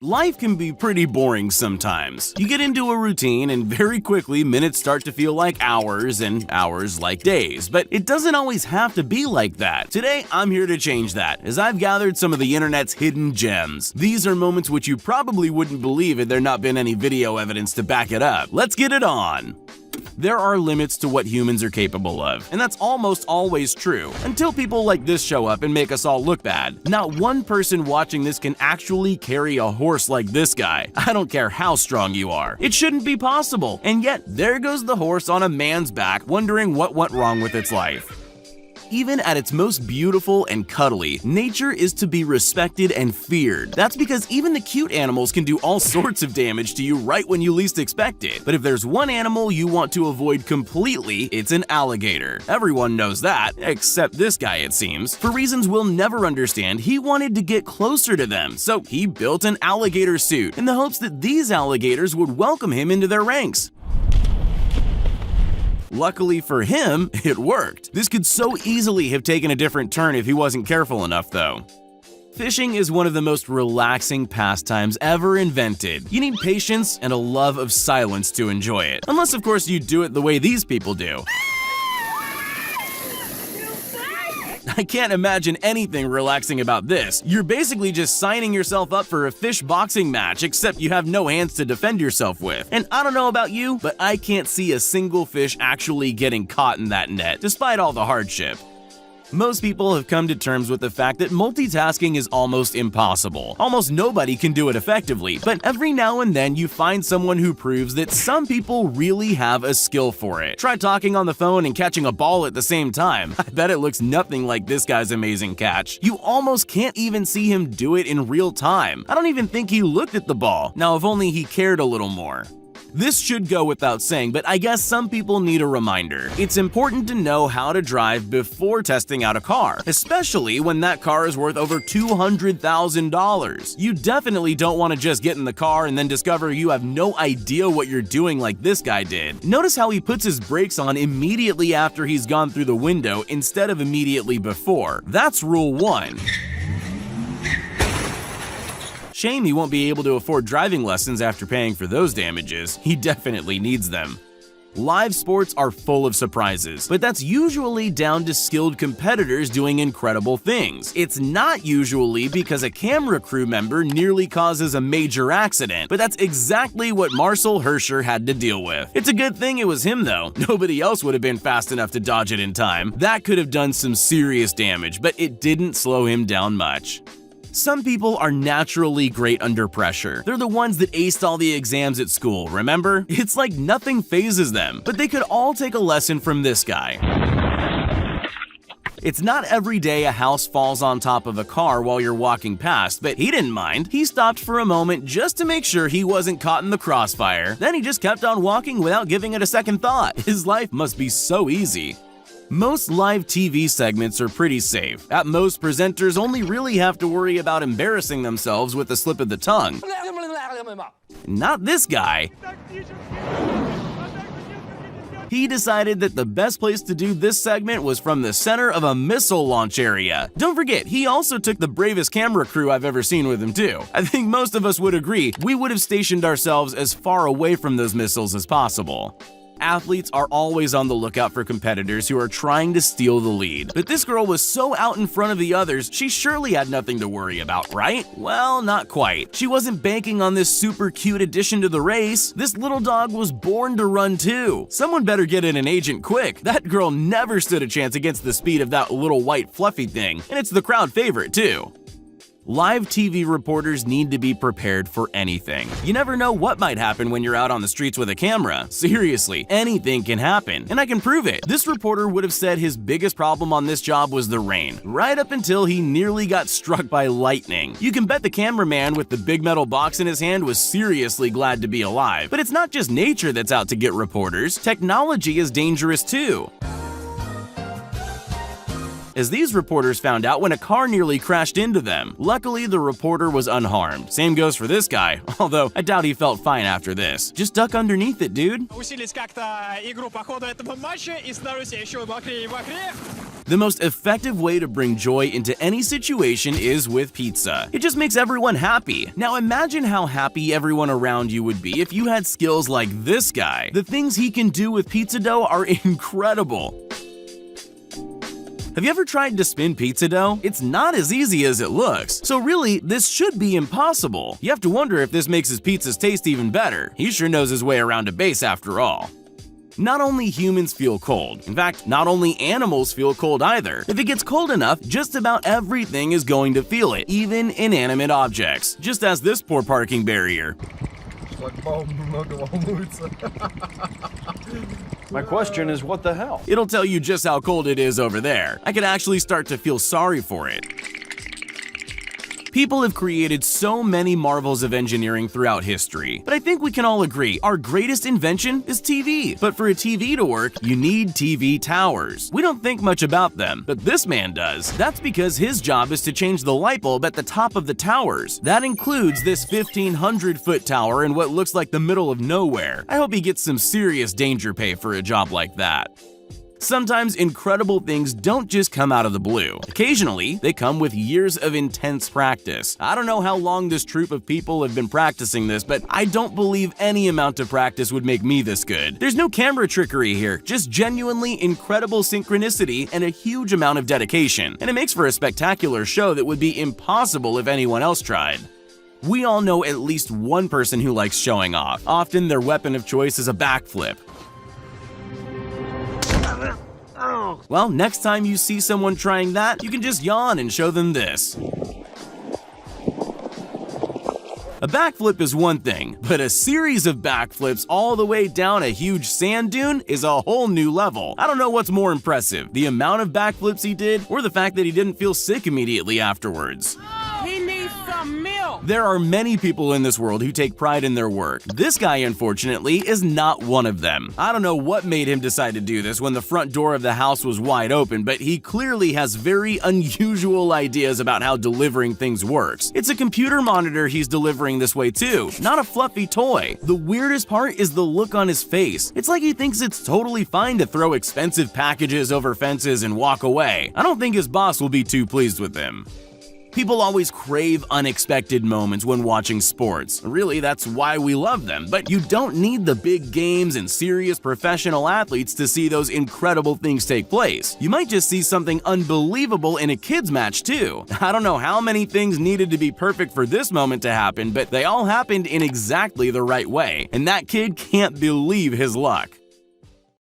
Life can be pretty boring sometimes. You get into a routine and very quickly minutes start to feel like hours and hours like days. But it doesn't always have to be like that. Today, I'm here to change that, as I've gathered some of the internet's hidden gems. These are moments which you probably wouldn't believe had there not been any video evidence to back it up. Let's get it on! There are limits to what humans are capable of, and that's almost always true, until people like this show up and make us all look bad. Not one person watching this can actually carry a horse like this guy. I don't care how strong you are. It shouldn't be possible, and yet there goes the horse on a man's back wondering what went wrong with its life. Even at its most beautiful and cuddly, nature is to be respected and feared. That's because even the cute animals can do all sorts of damage to you right when you least expect it. But if there's one animal you want to avoid completely, it's an alligator. Everyone knows that, except this guy it seems. For reasons we'll never understand, he wanted to get closer to them, so he built an alligator suit in the hopes that these alligators would welcome him into their ranks. Luckily for him, it worked. This could so easily have taken a different turn if he wasn't careful enough, though. Fishing is one of the most relaxing pastimes ever invented. You need patience and a love of silence to enjoy it. Unless, of course, you do it the way these people do. I can't imagine anything relaxing about this. You're basically just signing yourself up for a fish boxing match, except you have no hands to defend yourself with. And I don't know about you, but I can't see a single fish actually getting caught in that net, despite all the hardship. Most people have come to terms with the fact that multitasking is almost impossible. Almost nobody can do it effectively, but every now and then you find someone who proves that some people really have a skill for it. Try talking on the phone and catching a ball at the same time. I bet it looks nothing like this guy's amazing catch. You almost can't even see him do it in real time. I don't even think he looked at the ball. Now, if only he cared a little more. This should go without saying, but I guess some people need a reminder. It's important to know how to drive before testing out a car, especially when that car is worth over $200,000. You definitely don't want to just get in the car and then discover you have no idea what you're doing like this guy did. Notice how he puts his brakes on immediately after he's gone through the window instead of immediately before. That's rule 1. Shame he won't be able to afford driving lessons after paying for those damages. He definitely needs them. Live sports are full of surprises, but that's usually down to skilled competitors doing incredible things. It's not usually because a camera crew member nearly causes a major accident, but that's exactly what Marcel Hirscher had to deal with. It's a good thing it was him though. Nobody else would have been fast enough to dodge it in time. That could have done some serious damage, but it didn't slow him down much. Some people are naturally great under pressure. They're the ones that aced all the exams at school, remember? It's like nothing phases them, but they could all take a lesson from this guy. It's not every day a house falls on top of a car while you're walking past, but he didn't mind. He stopped for a moment just to make sure he wasn't caught in the crossfire. Then he just kept on walking without giving it a second thought. His life must be so easy. Most live TV segments are pretty safe. At most, presenters only really have to worry about embarrassing themselves with a slip of the tongue. Not this guy. He decided that the best place to do this segment was from the center of a missile launch area. Don't forget, he also took the bravest camera crew I've ever seen with him too. I think most of us would agree we would have stationed ourselves as far away from those missiles as possible. Athletes are always on the lookout for competitors who are trying to steal the lead. But this girl was so out in front of the others, she surely had nothing to worry about, right? Well, not quite. She wasn't banking on this super cute addition to the race. This little dog was born to run too. Someone better get in an agent quick. That girl never stood a chance against the speed of that little white fluffy thing. And it's the crowd favorite too. Live TV reporters need to be prepared for anything. You never know what might happen when you're out on the streets with a camera. Seriously, anything can happen, and I can prove it. This reporter would have said his biggest problem on this job was the rain, right up until he nearly got struck by lightning. You can bet the cameraman with the big metal box in his hand was seriously glad to be alive. But it's not just nature that's out to get reporters. Technology is dangerous too, as these reporters found out when a car nearly crashed into them. Luckily, the reporter was unharmed. Same goes for this guy, although I doubt he felt fine after this. Just duck underneath it, dude. The most effective way to bring joy into any situation is with pizza. It just makes everyone happy. Now imagine how happy everyone around you would be if you had skills like this guy. The things he can do with pizza dough are incredible. Have you ever tried to spin pizza dough? It's not as easy as it looks. So really, this should be impossible. You have to wonder if this makes his pizzas taste even better. He sure knows his way around a base after all. Not only humans feel cold, in fact, not only animals feel cold either. If it gets cold enough, just about everything is going to feel it, even inanimate objects. Just as this poor parking barrier. My question is, what the hell? It'll tell you just how cold it is over there. I could actually start to feel sorry for it. People have created so many marvels of engineering throughout history, but I think we can all agree our greatest invention is TV. But for a TV to work, you need TV towers. We don't think much about them, but this man does. That's because his job is to change the light bulb at the top of the towers. That includes this 1,500-foot tower in what looks like the middle of nowhere. I hope he gets some serious danger pay for a job like that. Sometimes incredible things don't just come out of the blue. Occasionally, they come with years of intense practice. I don't know how long this troupe of people have been practicing this, but I don't believe any amount of practice would make me this good. There's no camera trickery here, just genuinely incredible synchronicity and a huge amount of dedication. And it makes for a spectacular show that would be impossible if anyone else tried. We all know at least one person who likes showing off. Often their weapon of choice is a backflip. Well, next time you see someone trying that, you can just yawn and show them this. A backflip is one thing, but a series of backflips all the way down a huge sand dune is a whole new level. I don't know what's more impressive, the amount of backflips he did, or the fact that he didn't feel sick immediately afterwards. He needs some milk! There are many people in this world who take pride in their work. This guy, unfortunately, is not one of them. I don't know what made him decide to do this when the front door of the house was wide open, but he clearly has very unusual ideas about how delivering things works. It's a computer monitor he's delivering this way too, not a fluffy toy. The weirdest part is the look on his face. It's like he thinks it's totally fine to throw expensive packages over fences and walk away. I don't think his boss will be too pleased with him. People always crave unexpected moments when watching sports. Really, that's why we love them. But you don't need the big games and serious professional athletes to see those incredible things take place. You might just see something unbelievable in a kids match too. I don't know how many things needed to be perfect for this moment to happen, but they all happened in exactly the right way. And that kid can't believe his luck.